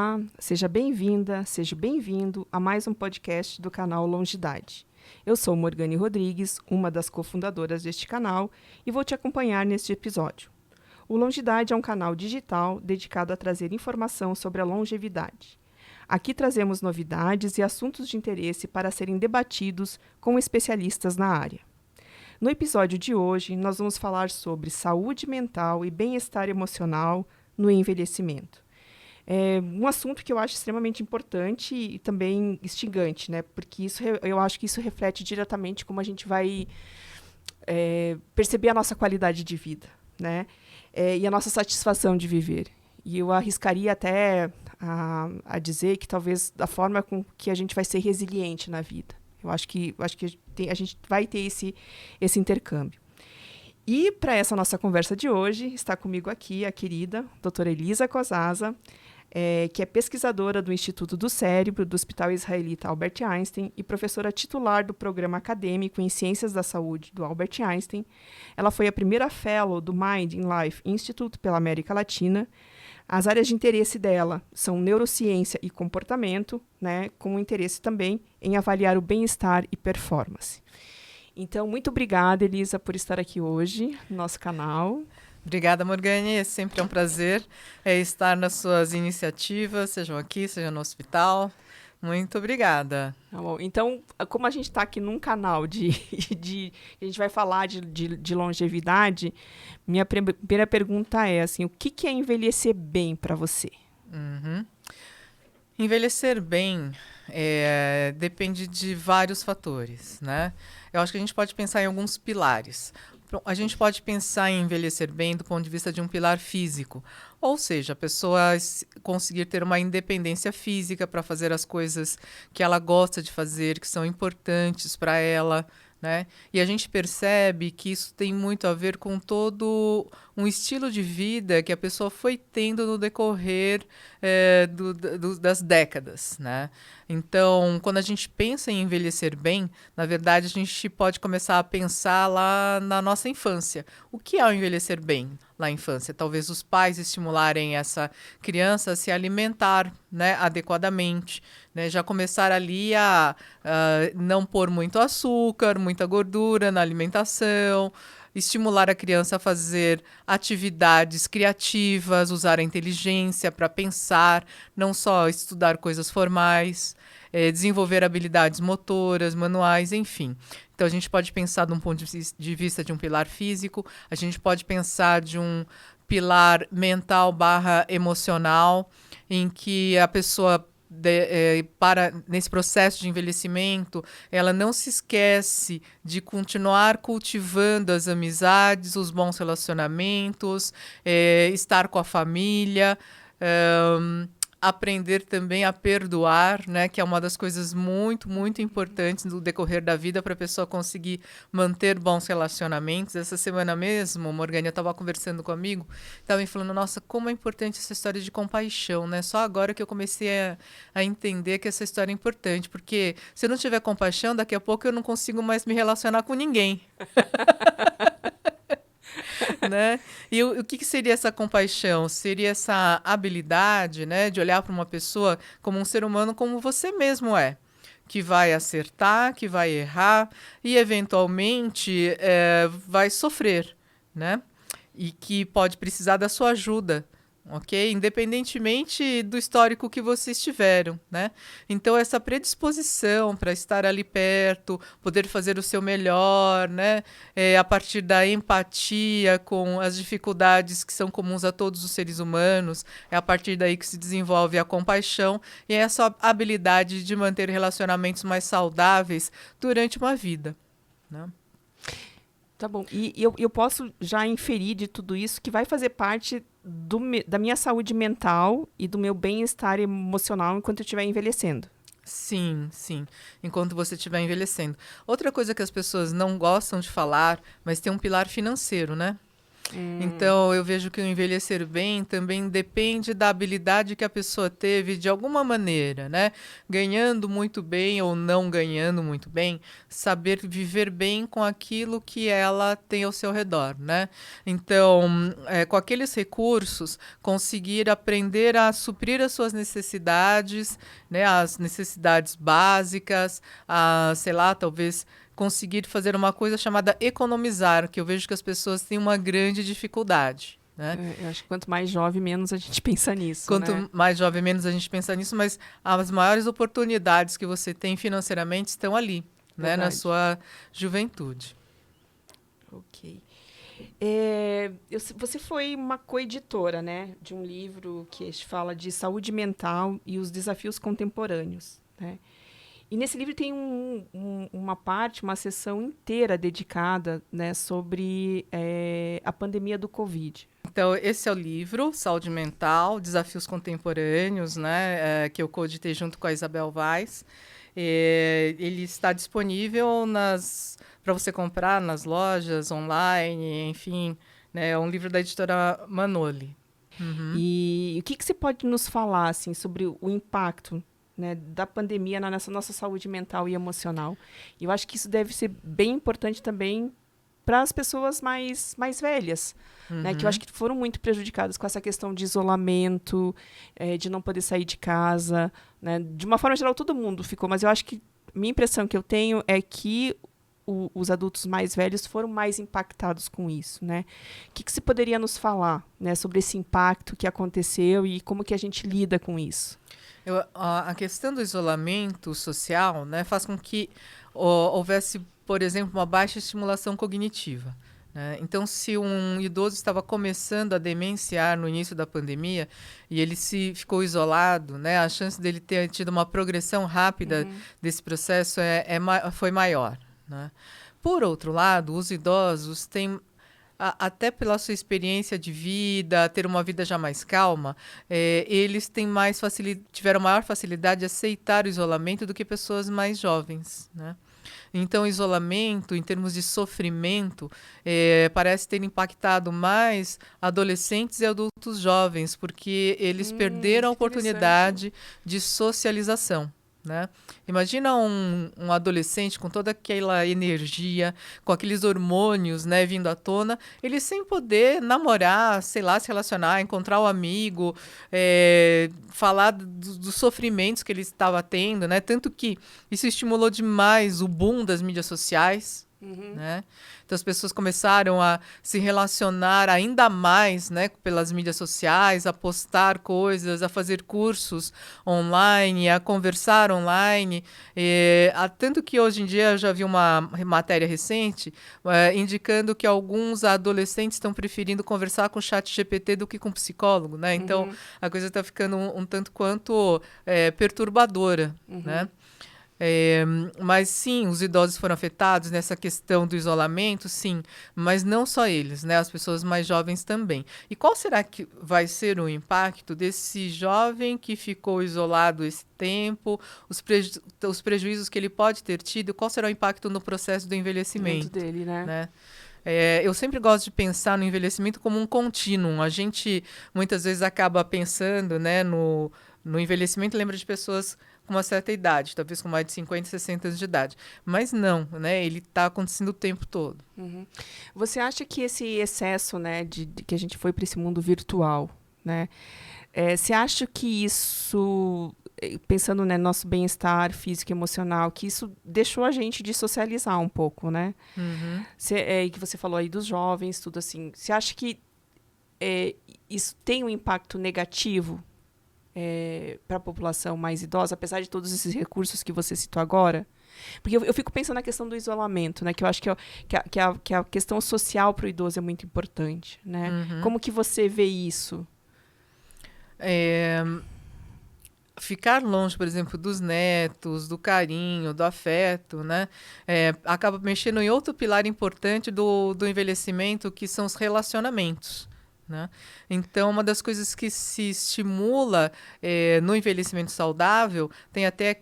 Olá, seja bem-vinda, seja bem-vindo a mais um podcast do canal Longidade. Eu sou Morgane Rodrigues, uma das cofundadoras deste canal, e vou te acompanhar neste episódio. O Longidade é um canal digital dedicado a trazer informação sobre a longevidade. Aqui trazemos novidades e assuntos de interesse para serem debatidos com especialistas na área. No episódio de hoje, nós vamos falar sobre saúde mental e bem-estar emocional no envelhecimento. É um assunto que eu acho extremamente importante e também instigante, né? Porque eu acho que isso reflete diretamente como a gente vai perceber a nossa qualidade de vida, né? E a nossa satisfação de viver. E eu arriscaria até a dizer que talvez da forma com que a gente vai ser resiliente na vida. Eu acho que a gente vai ter esse intercâmbio. E para essa nossa conversa de hoje, está comigo aqui a querida doutora Elisa Kozaza, que é pesquisadora do Instituto do Cérebro do Hospital Israelita Albert Einstein e professora titular do Programa Acadêmico em Ciências da Saúde do Albert Einstein. Ela foi a primeira fellow do Mind in Life Institute pela América Latina. As áreas de interesse dela são neurociência e comportamento, né, com interesse também em avaliar o bem-estar e performance. Então, muito obrigada, Elisa, por estar aqui hoje no nosso canal. Obrigada, Morgane. É sempre um prazer estar nas suas iniciativas, sejam aqui, seja no hospital. Muito obrigada. Tá bom. Então, como a gente está aqui num canal a gente vai falar de longevidade, minha primeira pergunta é assim, o que é envelhecer bem para você? Envelhecer bem depende de vários fatores, né? Eu acho que a gente pode pensar em alguns pilares. A gente pode pensar em envelhecer bem do ponto de vista de um pilar físico, ou seja, a pessoa conseguir ter uma independência física para fazer as coisas que ela gosta de fazer, que são importantes para ela, né? E a gente percebe que isso tem muito a ver com todo um estilo de vida que a pessoa foi tendo no decorrer das décadas, né? Então, quando a gente pensa em envelhecer bem, na verdade, a gente pode começar a pensar lá na nossa infância. O que é o envelhecer bem na infância? Talvez os pais estimularem essa criança a se alimentar, né, adequadamente, né? Já começar ali a não pôr muito açúcar, muita gordura na alimentação, estimular a criança a fazer atividades criativas, usar a inteligência para pensar, não só estudar coisas formais, desenvolver habilidades motoras, manuais, enfim. Então, a gente pode pensar de um ponto de vista de um pilar físico, a gente pode pensar de um pilar mental / emocional, em que a pessoa nesse processo de envelhecimento, ela não se esquece de continuar cultivando as amizades, os bons relacionamentos, estar com a família, aprender também a perdoar, né, que é uma das coisas muito, muito importantes no decorrer da vida para a pessoa conseguir manter bons relacionamentos. Essa semana mesmo, Morgane, eu estava conversando com um amigo, estava me falando, nossa, como é importante essa história de compaixão, né? Só agora que eu comecei a entender que essa história é importante, porque se eu não tiver compaixão, daqui a pouco eu não consigo mais me relacionar com ninguém. Né? E o que seria essa compaixão? Seria essa habilidade, né, de olhar para uma pessoa como um ser humano como você mesmo é, que vai acertar, que vai errar e, eventualmente, vai sofrer, né? E que pode precisar da sua ajuda, ok? Independentemente do histórico que vocês tiveram, né? Então, essa predisposição para estar ali perto, poder fazer o seu melhor, né? A partir da empatia com as dificuldades que são comuns a todos os seres humanos, é a partir daí que se desenvolve a compaixão e essa habilidade de manter relacionamentos mais saudáveis durante uma vida, né? Tá bom. E eu posso já inferir de tudo isso que vai fazer parte da minha saúde mental e do meu bem-estar emocional enquanto eu estiver envelhecendo. Sim, sim. Enquanto você estiver envelhecendo. Outra coisa que as pessoas não gostam de falar, mas tem um pilar financeiro, né? Então, eu vejo que o envelhecer bem também depende da habilidade que a pessoa teve de alguma maneira, né? Ganhando muito bem ou não ganhando muito bem, saber viver bem com aquilo que ela tem ao seu redor, né? Então, com aqueles recursos, conseguir aprender a suprir as suas necessidades, né? As necessidades básicas, sei lá, talvez conseguir fazer uma coisa chamada economizar, que eu vejo que as pessoas têm uma grande dificuldade, né? Eu acho que quanto mais jovem, menos a gente pensa nisso, Quanto né? mais jovem, menos a gente pensa nisso, mas as maiores oportunidades que você tem financeiramente estão ali, né? Na Verdade. sua juventude. Ok. Você foi uma coeditora, né, de um livro que fala de saúde mental e os desafios contemporâneos, né? E nesse livro tem uma parte, uma seção inteira dedicada, né, sobre a pandemia do Covid. Então, esse é o livro, Saúde Mental, Desafios Contemporâneos, né, que eu coeditei junto com a Isabel Vaz. Ele está disponível para você comprar nas lojas, online, enfim, né, é um livro da editora Manoli. E o que você pode nos falar assim, sobre o impacto, né, da pandemia nessa nossa saúde mental e emocional? E eu acho que isso deve ser bem importante também para as pessoas mais velhas, né, que eu acho que foram muito prejudicadas com essa questão de isolamento, de não poder sair de casa, né? De uma forma geral, todo mundo ficou, mas eu acho que minha impressão que eu tenho é que os adultos mais velhos foram mais impactados com isso, né? O que você poderia nos falar, né, sobre esse impacto que aconteceu e como que a gente lida com isso? A questão do isolamento social, né, faz com que houvesse, por exemplo, uma baixa estimulação cognitiva, né? Então, se um idoso estava começando a demenciar no início da pandemia e ele ficou isolado, né, a chance dele ter tido uma progressão rápida desse processo foi maior, né? Por outro lado, os idosos têm até pela sua experiência de vida, ter uma vida já mais calma, eles têm tiveram maior facilidade de aceitar o isolamento do que pessoas mais jovens, né? Então, o isolamento, em termos de sofrimento, parece ter impactado mais adolescentes e adultos jovens, porque eles perderam a oportunidade de socialização, né? Imagina um adolescente com toda aquela energia, com aqueles hormônios, né, vindo à tona, ele sem poder namorar, sei lá, se relacionar, encontrar um amigo, falar dos sofrimentos que ele estava tendo, né? Tanto que isso estimulou demais o boom das mídias sociais. Né? Então as pessoas começaram a se relacionar ainda mais, né, pelas mídias sociais, a postar coisas, a fazer cursos online, a conversar online. Tanto que hoje em dia eu já vi uma matéria recente indicando que alguns adolescentes estão preferindo conversar com o chat GPT do que com psicólogo, né? Então a coisa está ficando um tanto quanto perturbadora, né? Mas sim, os idosos foram afetados nessa questão do isolamento, sim, mas não só eles, né? As pessoas mais jovens também. E qual será que vai ser o impacto desse jovem que ficou isolado esse tempo, os prejuízos que ele pode ter tido, qual será o impacto no processo do envelhecimento dele, né? Eu sempre gosto de pensar no envelhecimento como um contínuo. A gente muitas vezes acaba pensando, né, no envelhecimento, lembra de pessoas com uma certa idade, talvez com mais de 50, 60 anos de idade. Mas não, né? Ele está acontecendo o tempo todo. Você acha que esse excesso, né, de que a gente foi para esse mundo virtual, né? Você acha que isso, pensando no nosso bem-estar físico e emocional, que isso deixou a gente de socializar um pouco, né? Que você falou aí dos jovens, tudo assim. Você acha que isso tem um impacto negativo para a população mais idosa, apesar de todos esses recursos que você citou agora? Porque eu fico pensando na questão do isolamento, né? Que eu acho que a questão social para o idoso é muito importante, né? Como que você vê isso? Ficar longe, por exemplo, dos netos, do carinho, do afeto, né? Acaba mexendo em outro pilar importante do envelhecimento, que são os relacionamentos, né? Então, uma das coisas que se estimula no envelhecimento saudável, tem até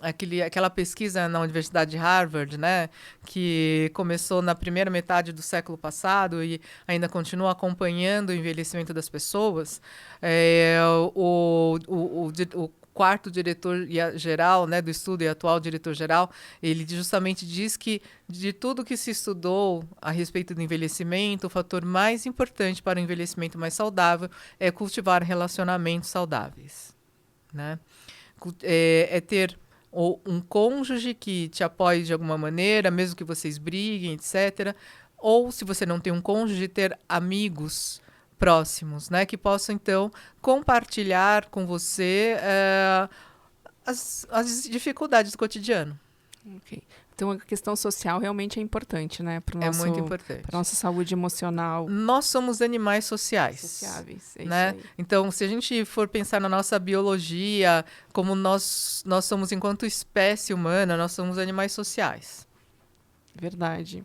aquela pesquisa na Universidade de Harvard, né, que começou na primeira metade do século passado e ainda continua acompanhando o envelhecimento das pessoas, o quarto diretor-geral, né, do estudo e atual diretor-geral, ele justamente diz que de tudo que se estudou a respeito do envelhecimento, o fator mais importante para o envelhecimento mais saudável é cultivar relacionamentos saudáveis, né? É ter um cônjuge que te apoie de alguma maneira, mesmo que vocês briguem, etc. Ou, se você não tem um cônjuge, ter amigos próximos, né, que possam, então, compartilhar com você as dificuldades do cotidiano. Ok. Então, a questão social realmente é importante, né? É muito importante. Para a nossa saúde emocional. Nós somos animais sociais. Sociáveis, é né? isso aí. Então, se a gente for pensar na nossa biologia, como nós somos enquanto espécie humana, nós somos animais sociais. Verdade.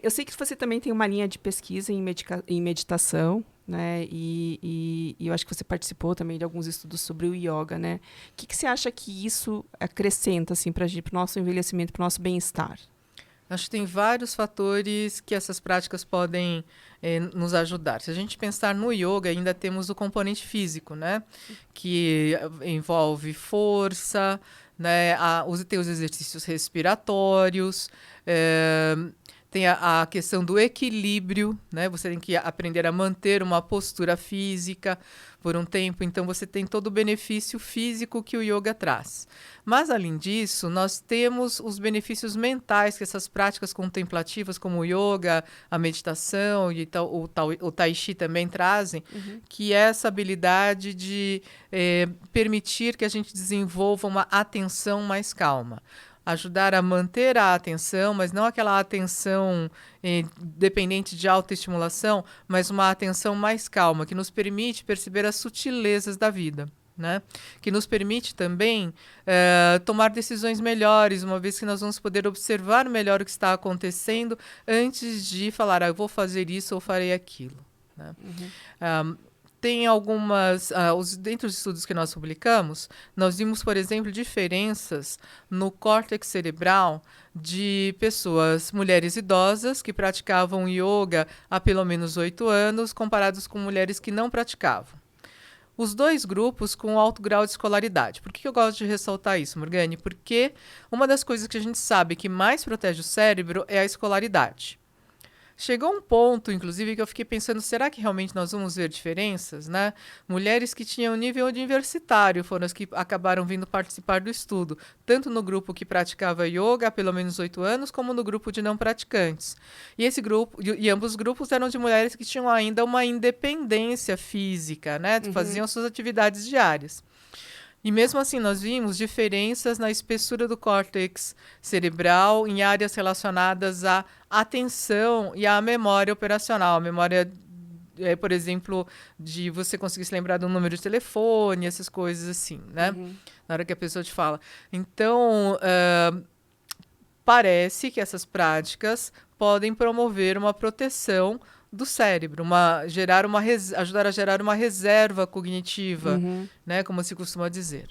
Eu sei que você também tem uma linha de pesquisa em meditação, né? E eu acho que você participou também de alguns estudos sobre o yoga, né? O que você acha que isso acrescenta assim, para o nosso envelhecimento, para o nosso bem-estar? Acho que tem vários fatores que essas práticas podem nos ajudar. Se a gente pensar no yoga, ainda temos o componente físico, né? Que envolve força, né? Tem os exercícios respiratórios, tem a questão do equilíbrio, né? Você tem que aprender a manter uma postura física por um tempo, então você tem todo o benefício físico que o yoga traz. Mas, além disso, nós temos os benefícios mentais que essas práticas contemplativas, como o yoga, a meditação e o tai chi também trazem, que é essa habilidade de permitir que a gente desenvolva uma atenção mais calma. Ajudar a manter a atenção, mas não aquela atenção dependente de autoestimulação, mas uma atenção mais calma, que nos permite perceber as sutilezas da vida, né? Que nos permite também tomar decisões melhores, uma vez que nós vamos poder observar melhor o que está acontecendo antes de falar, eu vou fazer isso ou farei aquilo, né? Tem algumas... dentro dos estudos que nós publicamos, nós vimos, por exemplo, diferenças no córtex cerebral de pessoas, mulheres idosas, que praticavam yoga há pelo menos 8 anos, comparados com mulheres que não praticavam. Os dois grupos com alto grau de escolaridade. Por que eu gosto de ressaltar isso, Morgane? Porque uma das coisas que a gente sabe que mais protege o cérebro é a escolaridade. Chegou um ponto, inclusive, que eu fiquei pensando, será que realmente nós vamos ver diferenças, né? Mulheres que tinham nível universitário foram as que acabaram vindo participar do estudo, tanto no grupo que praticava yoga há pelo menos 8 anos, como no grupo de não praticantes. E esse grupo, e ambos os grupos eram de mulheres que tinham ainda uma independência física, né? Faziam suas atividades diárias. E mesmo assim, nós vimos diferenças na espessura do córtex cerebral em áreas relacionadas à atenção e à memória operacional. A memória, por exemplo, de você conseguir se lembrar do número de telefone, essas coisas assim, né? Na hora que a pessoa te fala. Então, parece que essas práticas podem promover uma proteção do cérebro, ajudar a gerar uma reserva cognitiva, né, como se costuma dizer.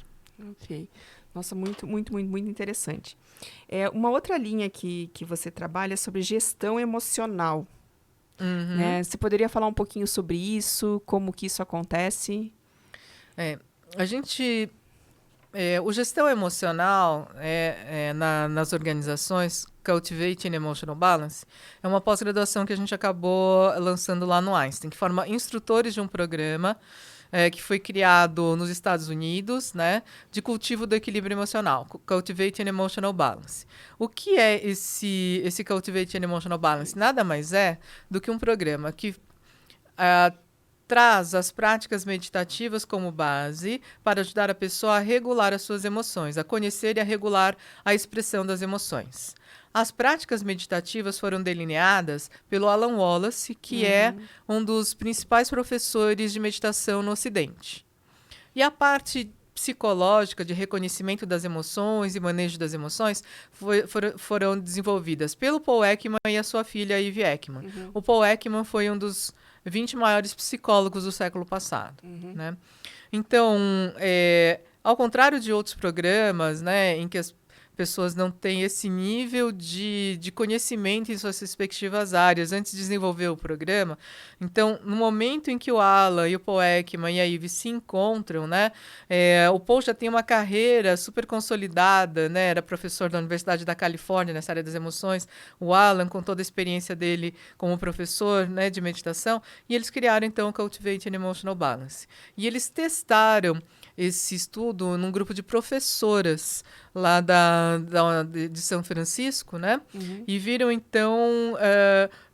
Ok. Nossa, muito, muito, muito, muito interessante. Uma outra linha que você trabalha é sobre gestão emocional. Né? Você poderia falar um pouquinho sobre isso, como que isso acontece? O gestão emocional nas organizações, Cultivating Emotional Balance, é uma pós-graduação que a gente acabou lançando lá no Einstein, que forma instrutores de um programa que foi criado nos Estados Unidos, né, de cultivo do equilíbrio emocional, Cultivating Emotional Balance. O que é esse Cultivating Emotional Balance? Nada mais é do que um programa que traz as práticas meditativas como base para ajudar a pessoa a regular as suas emoções, a conhecer e a regular a expressão das emoções. As práticas meditativas foram delineadas pelo Alan Wallace, que é um dos principais professores de meditação no Ocidente. E a parte psicológica de reconhecimento das emoções e manejo das emoções foram desenvolvidas pelo Paul Ekman e a sua filha Eve Ekman. O Paul Ekman foi um dos 20 maiores psicólogos do século passado. Né? Então, ao contrário de outros programas, né, em que as pessoas não têm esse nível de conhecimento em suas respectivas áreas antes de desenvolver o programa. Então, no momento em que o Alan e o Paul Ekman e a Ivy se encontram, né, o Paul já tem uma carreira super consolidada, né, era professor da Universidade da Califórnia nessa área das emoções, o Alan com toda a experiência dele como professor, né, de meditação, e eles criaram então o Cultivating Emotional Balance. E eles testaram esse estudo num grupo de professoras lá de São Francisco, né? E viram, então,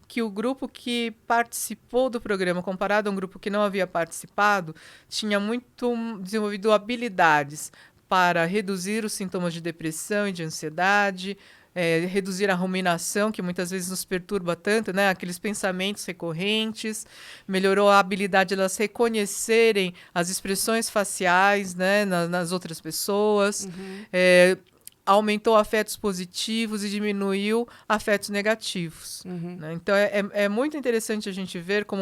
que o grupo que participou do programa, comparado a um grupo que não havia participado, tinha muito desenvolvido habilidades para reduzir os sintomas de depressão e de ansiedade, reduzir a ruminação, que muitas vezes nos perturba tanto, né? Aqueles pensamentos recorrentes, melhorou a habilidade de elas reconhecerem as expressões faciais, né, nas outras pessoas, aumentou afetos positivos e diminuiu afetos negativos. Né? Então, é muito interessante a gente ver como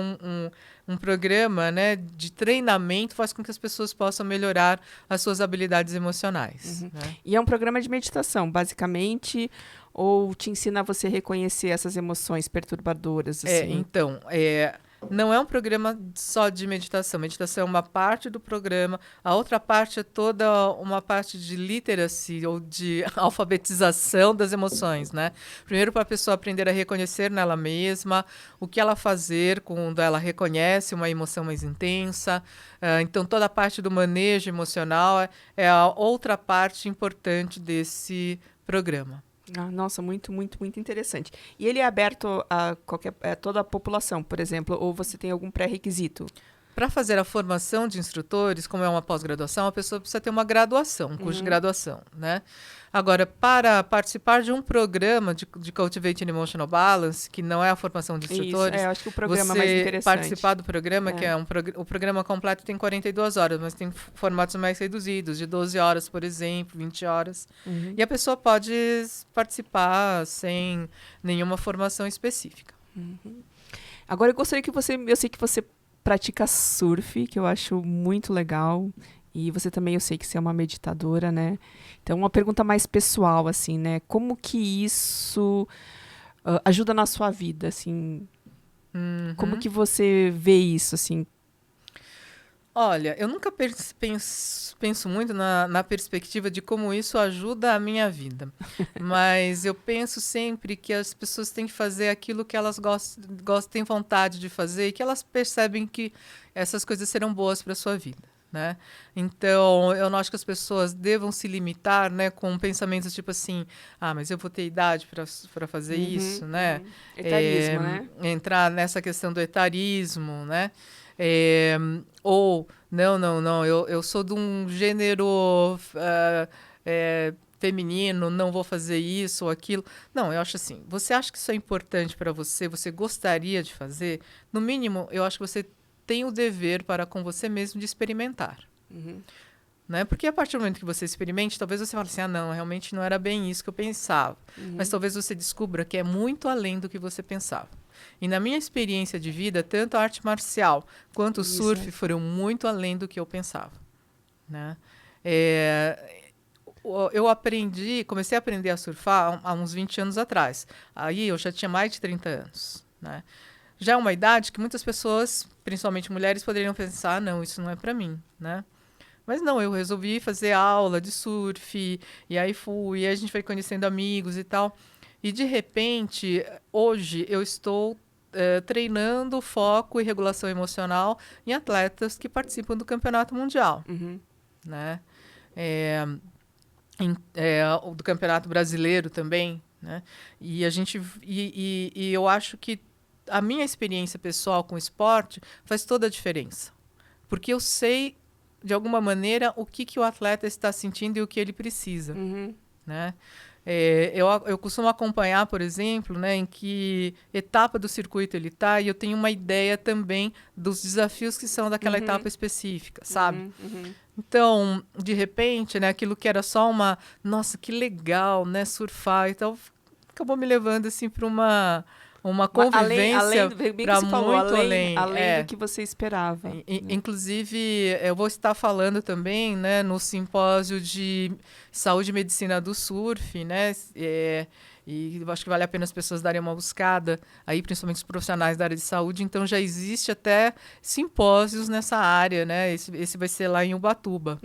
um programa, né, de treinamento faz com que as pessoas possam melhorar as suas habilidades emocionais. Né? E é um programa de meditação, basicamente, ou te ensina a você reconhecer essas emoções perturbadoras? Assim? Então, não é um programa só de meditação. Meditação é uma parte do programa. A outra parte é toda uma parte de literacy ou de alfabetização das emoções, né? Primeiro, para a pessoa aprender a reconhecer nela mesma, o que ela fazer quando ela reconhece uma emoção mais intensa. Então, toda a parte do manejo emocional é a outra parte importante desse programa. Nossa, muito, muito, muito interessante. E ele é aberto a toda a população, por exemplo, ou você tem algum pré-requisito? Para fazer a formação de instrutores, como é uma pós-graduação, a pessoa precisa ter uma graduação, um curso de graduação, né? Agora, para participar de um programa de Cultivating Emotional Balance, que não é a formação de instrutores, eu acho que o programa é mais interessante. Participar do programa, que o programa completo tem 42 horas, mas tem formatos mais reduzidos, de 12 horas, por exemplo, 20 horas. E a pessoa pode participar sem nenhuma formação específica. Agora, eu sei que você pratica surf, que eu acho muito legal. E você também, eu sei que você é uma meditadora, né? Então, uma pergunta mais pessoal, assim, né? Como que isso ajuda na sua vida, assim? Como que você vê isso, assim? Olha, eu nunca penso muito na perspectiva de como isso ajuda a minha vida. Mas eu penso sempre que as pessoas têm que fazer aquilo que elas têm vontade de fazer e que elas percebem que essas coisas serão boas para a sua vida. Né? Então, eu não acho que as pessoas devam se limitar, né, com pensamentos tipo assim, mas eu vou ter idade para fazer isso, né? Etarismo, né? Entrar nessa questão do etarismo, né? Ou, não, eu sou de um gênero feminino, não vou fazer isso ou aquilo. Não, eu acho assim, você acha que isso é importante para você, você gostaria de fazer? No mínimo, eu acho que você tem o dever para com você mesmo de experimentar. Né? Porque a partir do momento que você experimente, talvez você fale assim, não, realmente não era bem isso que eu pensava. Mas talvez você descubra que é muito além do que você pensava. E na minha experiência de vida, tanto a arte marcial quanto o surf foram muito além do que eu pensava. Né? Eu comecei a aprender a surfar há uns 20 anos atrás. Aí eu já tinha mais de 30 anos. Né? Já é uma idade que muitas pessoas, principalmente mulheres, poderiam pensar, não, isso não é para mim, né? Mas não, eu resolvi fazer aula de surf, e aí fui, e a gente foi conhecendo amigos e tal. E, de repente, hoje eu estou treinando foco e regulação emocional em atletas que participam do Campeonato Mundial, né? Do Campeonato Brasileiro também, né? E eu acho que a minha experiência pessoal com o esporte faz toda a diferença. Porque eu sei, de alguma maneira, o que o atleta está sentindo e o que ele precisa. Né? Eu costumo acompanhar, por exemplo, né, em que etapa do circuito ele está, e eu tenho uma ideia também dos desafios que são daquela etapa específica, sabe? Então, de repente, né, aquilo que era só nossa, que legal, né, surfar e tal, acabou me levando assim, para uma convivência para muito além. Além do que você esperava. Inclusive, eu vou estar falando também, né, no simpósio de saúde e medicina do surf, né, e eu acho que vale a pena as pessoas darem uma buscada, aí, principalmente os profissionais da área de saúde. Então, já existe até simpósios nessa área, né? Esse vai ser lá em Ubatuba.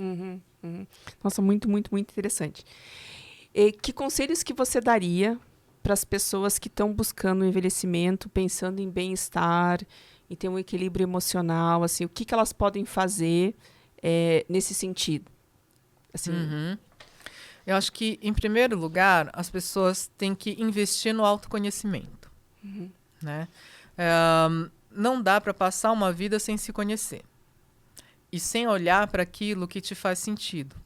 Nossa, muito, muito, muito interessante. E que conselhos que você daria para as pessoas que estão buscando o envelhecimento, pensando em bem-estar, em ter um equilíbrio emocional, assim, o que elas podem fazer nesse sentido? Assim, Eu acho que, em primeiro lugar, as pessoas têm que investir no autoconhecimento. Né? Não dá para passar uma vida sem se conhecer e sem olhar para aquilo que te faz sentido,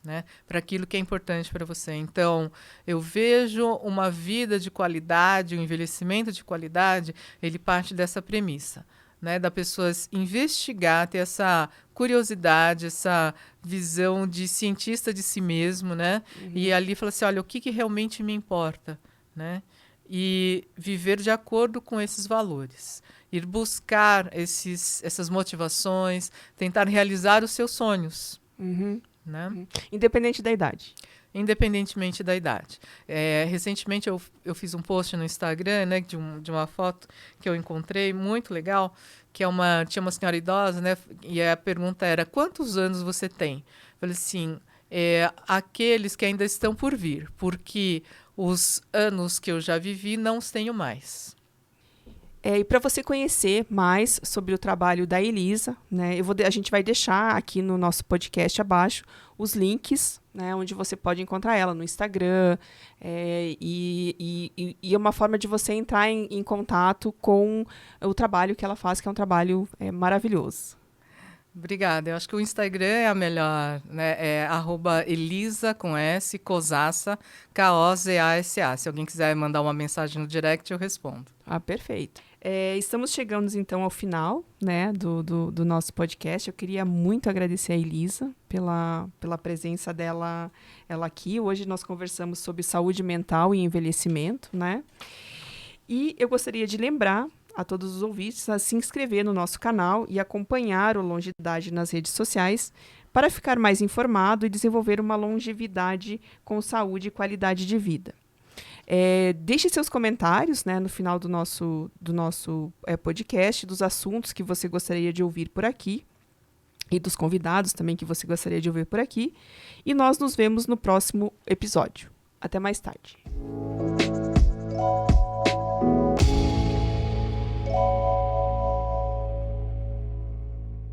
né? Para aquilo que é importante para você. Então, eu vejo uma vida de qualidade, um envelhecimento de qualidade, ele parte dessa premissa. Né, da pessoa investigar, ter essa curiosidade, essa visão de cientista de si mesmo, né? E ali fala assim, olha, o que realmente me importa, né? E viver de acordo com esses valores. Ir buscar essas motivações, tentar realizar os seus sonhos. Né? Independente da idade. Independentemente da idade. Recentemente eu fiz um post no Instagram, né, de uma foto que eu encontrei, muito legal, que tinha uma senhora idosa, né, e a pergunta era, quantos anos você tem? Eu falei assim, aqueles que ainda estão por vir, porque os anos que eu já vivi não os tenho mais. E para você conhecer mais sobre o trabalho da Elisa, né, a gente vai deixar aqui no nosso podcast abaixo os links, né, onde você pode encontrar ela no Instagram, e é uma forma de você entrar em contato com o trabalho que ela faz, que é um trabalho maravilhoso. Obrigada. Eu acho que o Instagram é a melhor, né? É @Elisa com S, Cozassa, K-O-Z-A-S-A. Se alguém quiser mandar uma mensagem no direct, eu respondo. Perfeito. Estamos chegando, então, ao final, né, do nosso podcast. Eu queria muito agradecer a Elisa pela presença dela aqui. Hoje nós conversamos sobre saúde mental e envelhecimento, né? E eu gostaria de lembrar a todos os ouvintes a se inscrever no nosso canal e acompanhar o Longevidade nas redes sociais para ficar mais informado e desenvolver uma longevidade com saúde e qualidade de vida. Deixe seus comentários, né, no final do nosso podcast, dos assuntos que você gostaria de ouvir por aqui e dos convidados também que você gostaria de ouvir por aqui. E nós nos vemos no próximo episódio. Até mais tarde.